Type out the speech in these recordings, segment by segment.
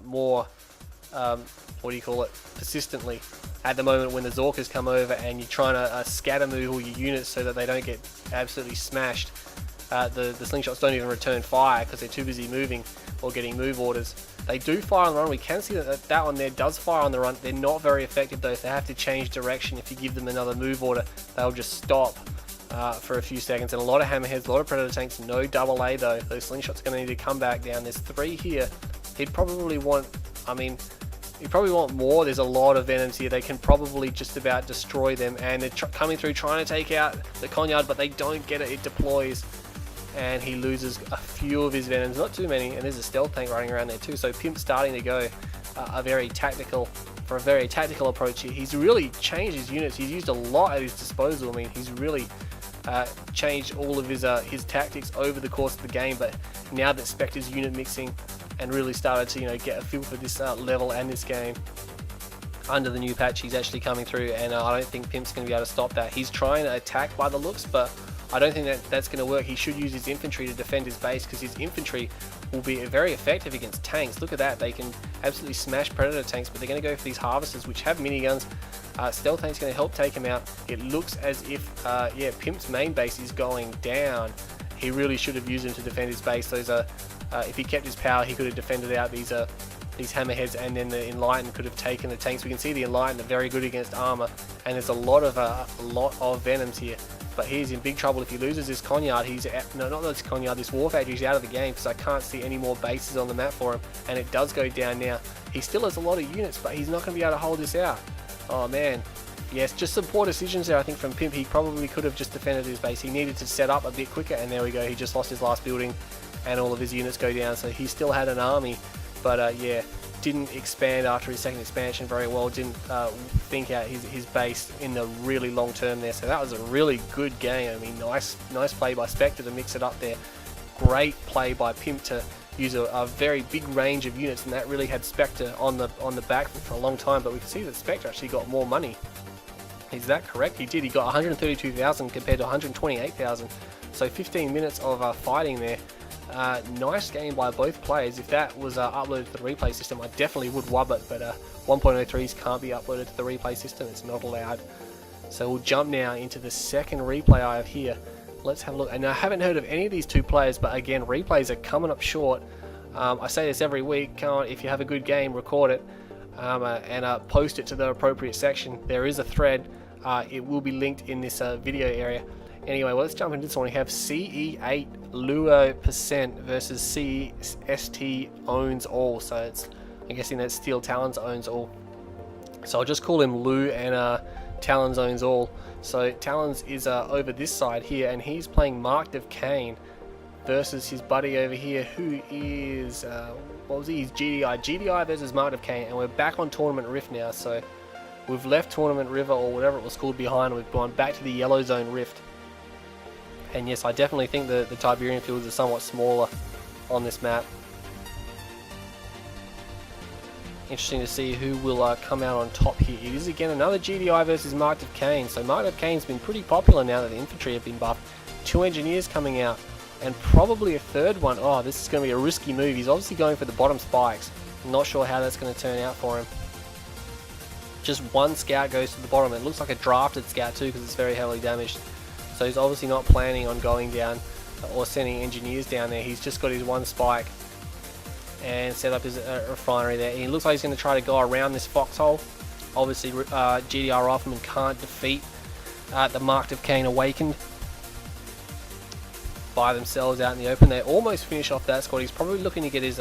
more, what do you call it, persistently at the moment when the Zorkas come over and you're trying to scatter move all your units so that they don't get absolutely smashed. The slingshots don't even return fire because they're too busy moving or getting move orders. They do fire on the run. We can see that one there does fire on the run. They're not very effective though. If they have to change direction, if you give them another move order, they'll just stop for a few seconds. And a lot of hammerheads, a lot of predator tanks, no double A though. Those slingshots are going to need to come back down. There's 3 here. He'd probably want, you probably want more. There's a lot of venoms here. They can probably just about destroy them, and they're coming through trying to take out the conyard, but they don't get it. It deploys and he loses a few of his venoms, not too many, and there's a stealth tank running around there too. So Pimp's starting to go a very tactical approach here. He's really changed his units. He's used a lot at his disposal. He's really changed all of his tactics over the course of the game, but now that Spectre's unit mixing and really started to get a feel for this level and this game under the new patch, he's actually coming through, and I don't think Pimp's going to be able to stop that. He's trying to attack by the looks, but I don't think that's going to work. He should use his infantry to defend his base, because his infantry will be very effective against tanks. Look at that, they can absolutely smash predator tanks, but they're going to go for these harvesters which have miniguns. Stealth tank's going to help take him out. It looks as if Pimp's main base is going down. He really should have used him to defend his base. Those are if he kept his power, he could have defended out these hammerheads, and then the Enlightened could have taken the tanks. We can see the Enlightened are very good against armor, and there's a lot of venoms here. But he's in big trouble if he loses this conyard. He's not this conyard, this war factory. He's out of the game, because I can't see any more bases on the map for him, and it does go down now. He still has a lot of units, but he's not going to be able to hold this out. Oh man. Yes, just some poor decisions there, I think, from Pimp. He probably could have just defended his base. He needed to set up a bit quicker, and there we go. He just lost his last building, and all of his units go down. So he still had an army, but yeah, didn't expand after his second expansion very well. Didn't think out his base in the really long term there. So that was a really good game. Nice play by Spectre to mix it up there. Great play by Pimp to use a very big range of units, and that really had Spectre on the back for a long time. But we can see that Spectre actually got more money. Is that correct? He did. He got 132,000 compared to 128,000. So 15 minutes of fighting there. Nice game by both players. If that was uploaded to the replay system, I definitely would wub it, but 1.03s can't be uploaded to the replay system. It's not allowed. So we'll jump now into the second replay I have here. Let's have a look. And I haven't heard of any of these two players, but again, replays are coming up short. I say this every week. Come on, if you have a good game, record it and post it to the appropriate section. There is a thread. It will be linked in this video area. Anyway, well, let's jump into this one. We have CE8 Luo % versus CST owns all. So it's, I'm guessing that Steel Talons owns all. So I'll just call him Lu, and Talons owns all. So Talons is over this side here, and he's playing Marked of Kane versus his buddy over here, who is, what was he? He's GDI. GDI versus Marked of Kane, and we're back on Tournament Rift now. So we've left Tournament River, or whatever it was called, behind. We've gone back to the Yellow Zone Rift. And yes, I definitely think the Tiberian fields are somewhat smaller on this map. Interesting to see who will come out on top here. It is again another GDI versus Marked of Kane. So Marked of Kane's been pretty popular now that the infantry have been buffed. 2 engineers coming out, and probably a third one. Oh, this is going to be a risky move. He's obviously going for the bottom spikes. I'm not sure how that's going to turn out for him. Just one scout goes to the bottom. It looks like a drafted scout too, because it's very heavily damaged. So he's obviously not planning on going down or sending engineers down there. He's just got his one spike and set up his refinery there. And he looks like he's going to try to go around this foxhole. Obviously, GDR Riflemen can't defeat the Marked of Kane Awakened by themselves out in the open. They almost finish off that squad. He's probably looking to get his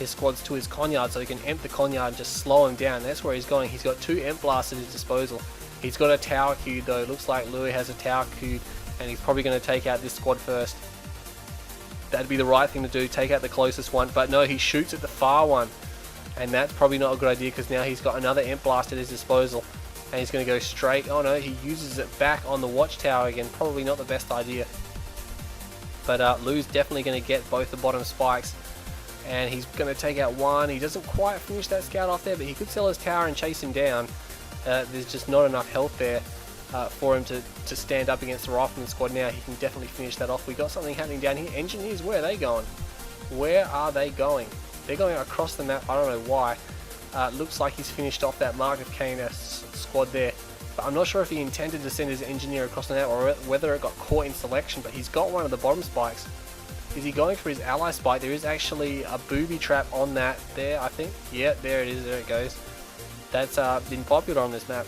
squads to his conyard so he can emp the conyard and just slow him down. That's where he's going. He's got 2 emp blasts at his disposal. He's got a tower queued though. Looks like Louis has a tower queued, and he's probably going to take out this squad first. That'd be the right thing to do, take out the closest one. But no, he shoots at the far one, and that's probably not a good idea, because now he's got another emp blast at his disposal, and he's going to go straight. Oh no, he uses it back on the watchtower again. Probably not the best idea. But Lou's definitely going to get both the bottom spikes, and he's going to take out one. He doesn't quite finish that scout off there, but he could sell his tower and chase him down. There's just not enough health there for him to stand up against the Rifleman squad now. He can definitely finish that off. We got something happening down here. Engineers, where are they going? Where are they going? They're going across the map. I don't know why. Looks like he's finished off that Mark of Kane squad there. But I'm not sure if he intended to send his engineer across the map or whether it got caught in selection, but he's got one of the bottom spikes. Is he going for his ally spike? There is actually a booby trap on that there, I think. Yeah, there it is. There it goes. That's been popular on this map.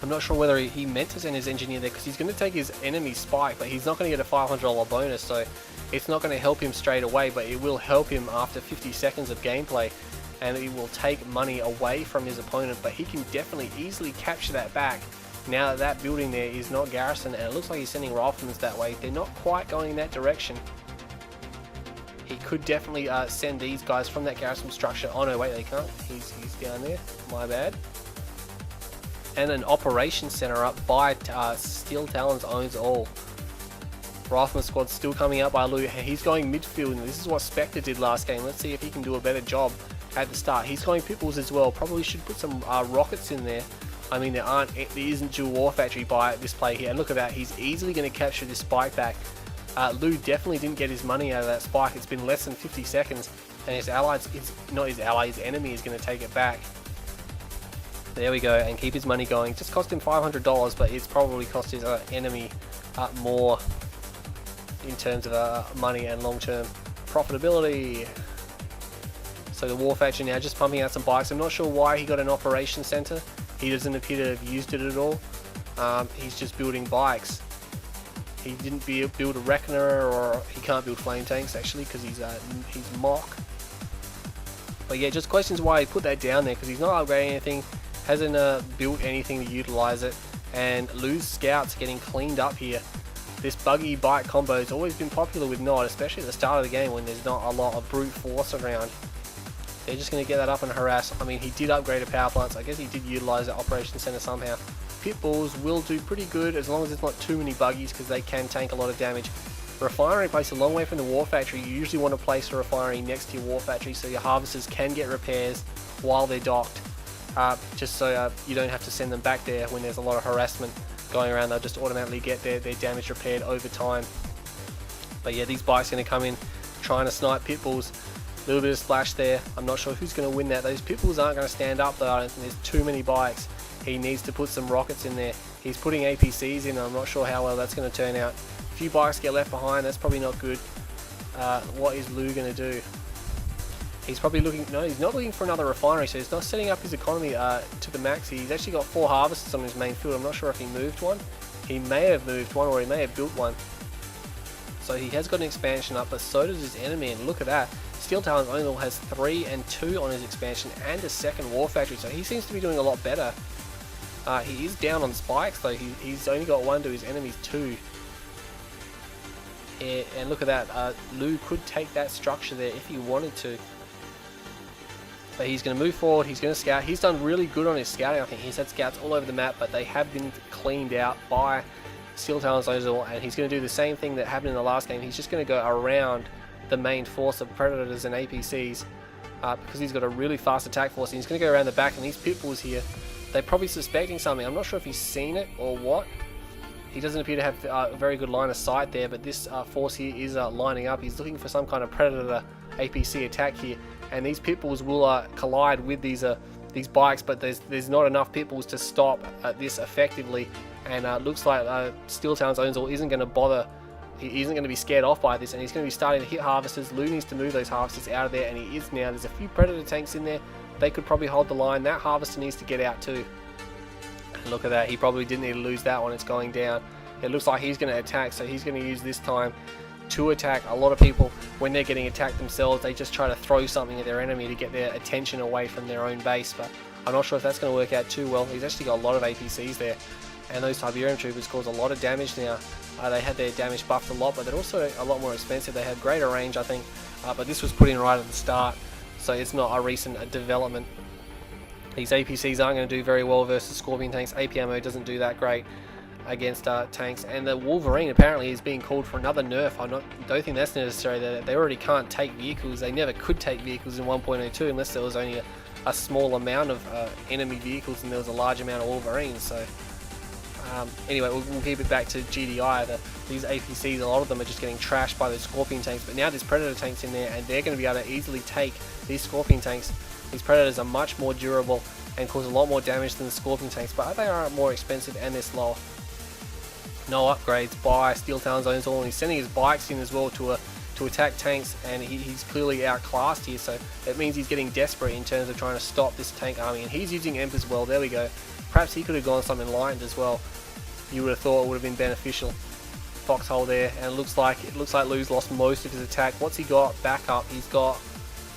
I'm not sure whether he meant to send his engineer there because he's going to take his enemy spike, but he's not going to get a $500 bonus, so it's not going to help him straight away, but it will help him after 50 seconds of gameplay, and it will take money away from his opponent, but he can definitely easily capture that back now that that building there is not garrisoned, and it looks like he's sending riflemen that way. They're not quite going in that direction. He could definitely send these guys from that garrison structure. Oh no, wait, they can't. He's down there. My bad. And an operations center up by Steel Talons owns all. Rifleman squad still coming out by Lou. He's going midfield, and this is what Spectre did last game. Let's see if he can do a better job at the start. He's going pitbulls as well. Probably should put some rockets in there. I mean, there isn't dual war factory by this play here. And look at that. He's easily going to capture this spike back. Lou definitely didn't get his money out of that spike. It's been less than 50 seconds, and his enemy is going to take it back. There we go, and keep his money going. Just cost him $500, but it's probably cost his enemy more in terms of money and long-term profitability. So the war faction now just pumping out some bikes. I'm not sure why he got an operations center. He doesn't appear to have used it at all. He's just building bikes. He didn't build a Reckoner, or he can't build flame tanks actually because he's mock. But yeah, just questions why he put that down there, because he's not upgrading anything, hasn't built anything to utilize it, and Lou's scouts getting cleaned up here. This buggy bike combo has always been popular with Nod, especially at the start of the game when there's not a lot of brute force around. They're just going to get that up and harass. I mean, he did upgrade a power plant, so I guess he did utilize the operations center somehow. Pit bulls will do pretty good as long as there's not too many buggies, because they can tank a lot of damage. Refinery placed a long way from the war factory. You usually want to place a refinery next to your war factory so your harvesters can get repairs while they're docked, just so you don't have to send them back there when there's a lot of harassment going around. They'll just automatically get their damage repaired over time. But yeah, these bikes are going to come in trying to snipe pit bulls. A little bit of splash there. I'm not sure who's going to win that. Those pit bulls aren't going to stand up though. I don't think there's too many bikes. He needs to put some rockets in there. He's putting APCs in. I'm not sure how well that's going to turn out. A few bikes get left behind. That's probably not good. What is Lou going to do? He's probably looking... No, he's not looking for another refinery, so he's not setting up his economy to the max. He's actually got 4 harvesters on his main field. I'm not sure if he moved one. He may have moved one, or he may have built one. So he has got an expansion up, but so does his enemy, and look at that. Steel Talons only has 3 and 2 on his expansion and a second war factory, so he seems to be doing a lot better. He is down on spikes though. He's only got 1 to his enemy's 2. Yeah, and look at that. Lou could take that structure there if he wanted to. But he's going to move forward. He's going to scout. He's done really good on his scouting. I think he's had scouts all over the map, but they have been cleaned out by Steel Talons, and he's going to do the same thing that happened in the last game. He's just going to go around the main force of Predators and APCs because he's got a really fast attack force, and he's going to go around the back, and these pit bulls here, they're probably suspecting something. I'm not sure if he's seen it or what. He doesn't appear to have a very good line of sight there, but this force here is lining up. He's looking for some kind of Predator APC attack here, and these pit bulls will collide with these bikes, but there's not enough pit bulls to stop this effectively, and looks like Steel Talons isn't going to bother. He isn't going to be scared off by this, and he's going to be starting to hit harvesters. Lou needs to move those harvesters out of there, and he is now. There's a few Predator tanks in there. They could probably hold the line. That harvester needs to get out too. And look at that. He probably didn't need to lose that one. It's going down. It looks like he's going to attack, so he's going to use this time to attack. A lot of people, when they're getting attacked themselves, they just try to throw something at their enemy to get their attention away from their own base, but I'm not sure if that's going to work out too well. He's actually got a lot of APCs there, and those Tiberium troopers cause a lot of damage now. They had their damage buffed a lot, but they're also a lot more expensive. They had greater range, I think, but this was put in right at the start, so it's not a recent development. These APCs aren't going to do very well versus Scorpion tanks. AP ammo doesn't do that great against tanks, and the Wolverine apparently is being called for another nerf. I don't think that's necessary. They already can't take vehicles. They never could take vehicles in 1.02 unless there was only a small amount of enemy vehicles and there was a large amount of Wolverines. So Anyway, we'll keep it back to GDI. These APCs, a lot of them are just getting trashed by those Scorpion tanks, but now there's Predator tanks in there, and they're going to be able to easily take these Scorpion tanks. These Predators are much more durable and cause a lot more damage than the Scorpion tanks, but they are more expensive and they're slower. No upgrades by Steel Talons Owns All, and he's sending his bikes in as well to attack tanks, and he's clearly outclassed here, so it means he's getting desperate in terms of trying to stop this tank army, and he's using Emp as well. There we go. Perhaps he could have gone some enlightened as well. You would have thought it would have been beneficial. Foxhole there, and it looks like Lou's lost most of his attack. What's he got? Backup. He's got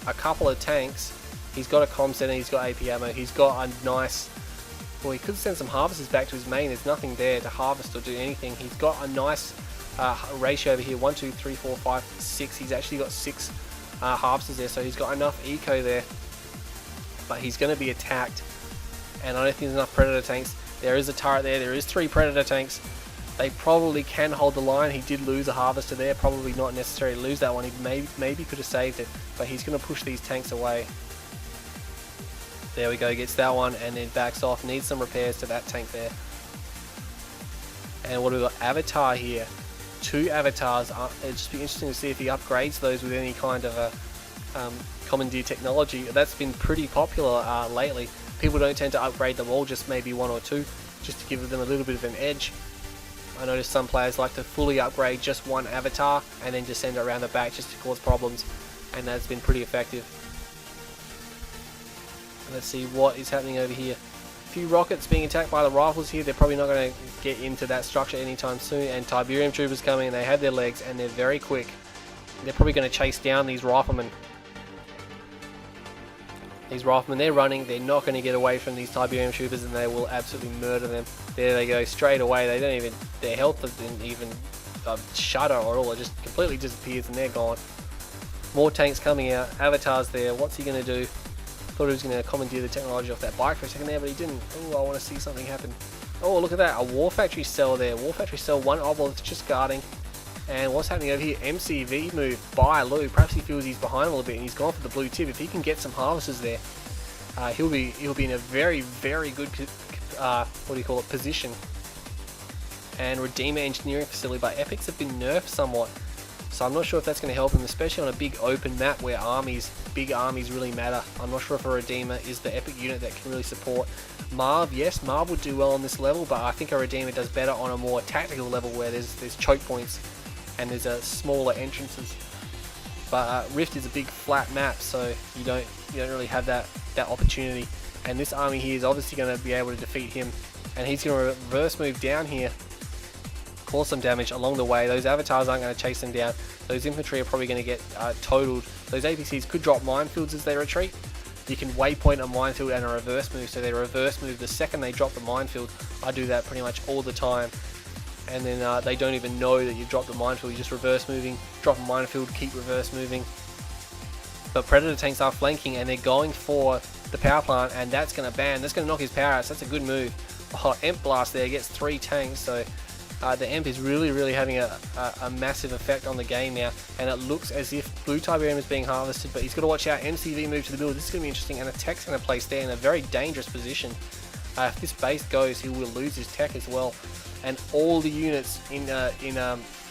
a couple of tanks. He's got a comm center. He's got AP ammo. He's got a nice. Well, he could send some harvesters back to his main. There's nothing there to harvest or do anything. He's got a nice ratio over here. 1, 2, 3, 4, 5, 6. He's actually got 6 harvesters there, so he's got enough eco there. But he's going to be attacked, and I don't think there's enough Predator tanks. There is a turret there. There is 3 Predator tanks. They probably can hold the line. He did lose a harvester there. Probably not necessary to lose that one. He maybe could have saved it, but he's going to push these tanks away. There we go, gets that one and then backs off. Needs some repairs to that tank there. And what do we got? Avatar here. 2 avatars. It'd just be interesting to see if he upgrades those with any kind of a commandeer technology. That's been pretty popular lately. People don't tend to upgrade them all, just maybe 1 or 2, just to give them a little bit of an edge. I noticed some players like to fully upgrade just 1 avatar and then just send it around the back just to cause problems, and that's been pretty effective. Let's see what is happening over here. A few rockets being attacked by the rifles here. They're probably not going to get into that structure anytime soon, and Tiberium troopers coming. They have their legs and they're very quick. They're probably going to chase down these riflemen. These riflemen, they're running. They're not going to get away from these Tiberium troopers, and they will absolutely murder them. There they go, straight away. They don't even, their health didn't even shudder or all. It just completely disappears and they're gone. More tanks coming out. Avatar's there. What's he going to do? Thought he was going to commandeer the technology off that bike for a second there, but he didn't. Oh, I want to see something happen. Oh, look at that. A War Factory cell there. War Factory cell, 1 obelisk just guarding. And what's happening over here? MCV move by Lou. Perhaps he feels he's behind him a little bit and he's gone for the blue tip. If he can get some harvesters there, he'll be in a very, very good position. And Redeemer engineering facility, but epics have been nerfed somewhat. So I'm not sure if that's going to help him, especially on a big open map where big armies really matter. I'm not sure if a Redeemer is the epic unit that can really support. Marv, yes, Marv would do well on this level, but I think a Redeemer does better on a more tactical level where there's choke points and there's smaller entrances. But Rift is a big flat map, so you don't really have that opportunity. And this army here is obviously going to be able to defeat him, and he's going to reverse move down here, cause some damage along the way. Those avatars aren't going to chase them down. Those infantry are probably going to get totaled. Those APCs could drop minefields as they retreat. You can waypoint a minefield and a reverse move, so they reverse move the second they drop the minefield. I do that pretty much all the time. And then they don't even know that you dropped the minefield. You're just reverse moving, drop a minefield, keep reverse moving. But Predator tanks are flanking and they're going for the power plant, and that's going to ban. That's going to knock his power out, so that's a good move. Oh, Emp Blast there gets 3 tanks, so the Emp is really having a massive effect on the game now, and it looks as if Blue Tiberium is being harvested, but he's got to watch out. MCV move to the middle. This is going to be interesting, and a tech's going to place there in a very dangerous position. If this base goes, he will lose his tech as well, and all the units in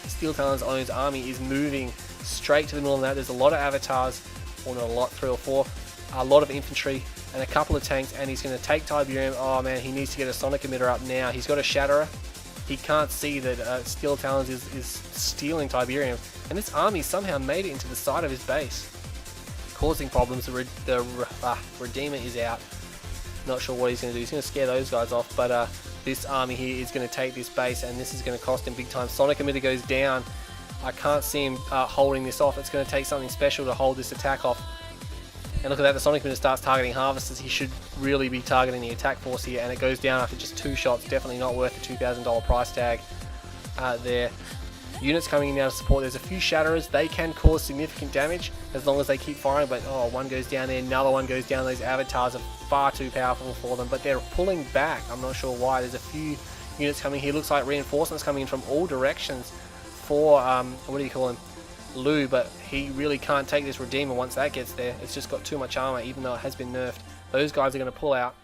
Steel Talons Owns army is moving straight to the middle of that. There's a lot of avatars, or not a lot, 3 or 4, a lot of infantry, and a couple of tanks, and he's going to take Tiberium. Oh man, he needs to get a sonic emitter up now. He's got a Shatterer. He can't see that Steel Talons is stealing Tiberium, and this army somehow made it into the side of his base, causing problems. The Redeemer is out. Not sure what he's going to do. He's going to scare those guys off, but this army here is going to take this base, and this is going to cost him big time. Sonic emitter goes down. I can't see him holding this off. It's going to take something special to hold this attack off. And look at that, the Sonic emitter starts targeting harvesters. He should really be targeting the attack force here, and it goes down after just 2 shots. Definitely not worth the $2,000 price tag there. Units coming in now to support. There's a few Shatterers. They can cause significant damage as long as they keep firing, but oh, one goes down there, another one goes down. Those avatars are far too powerful for them, but they're pulling back. I'm not sure why. There's a few units coming here. Looks like reinforcements coming in from all directions for, what do you call him? Lou, but he really can't take this Redeemer once that gets there. It's just got too much armor, even though it has been nerfed. Those guys are going to pull out.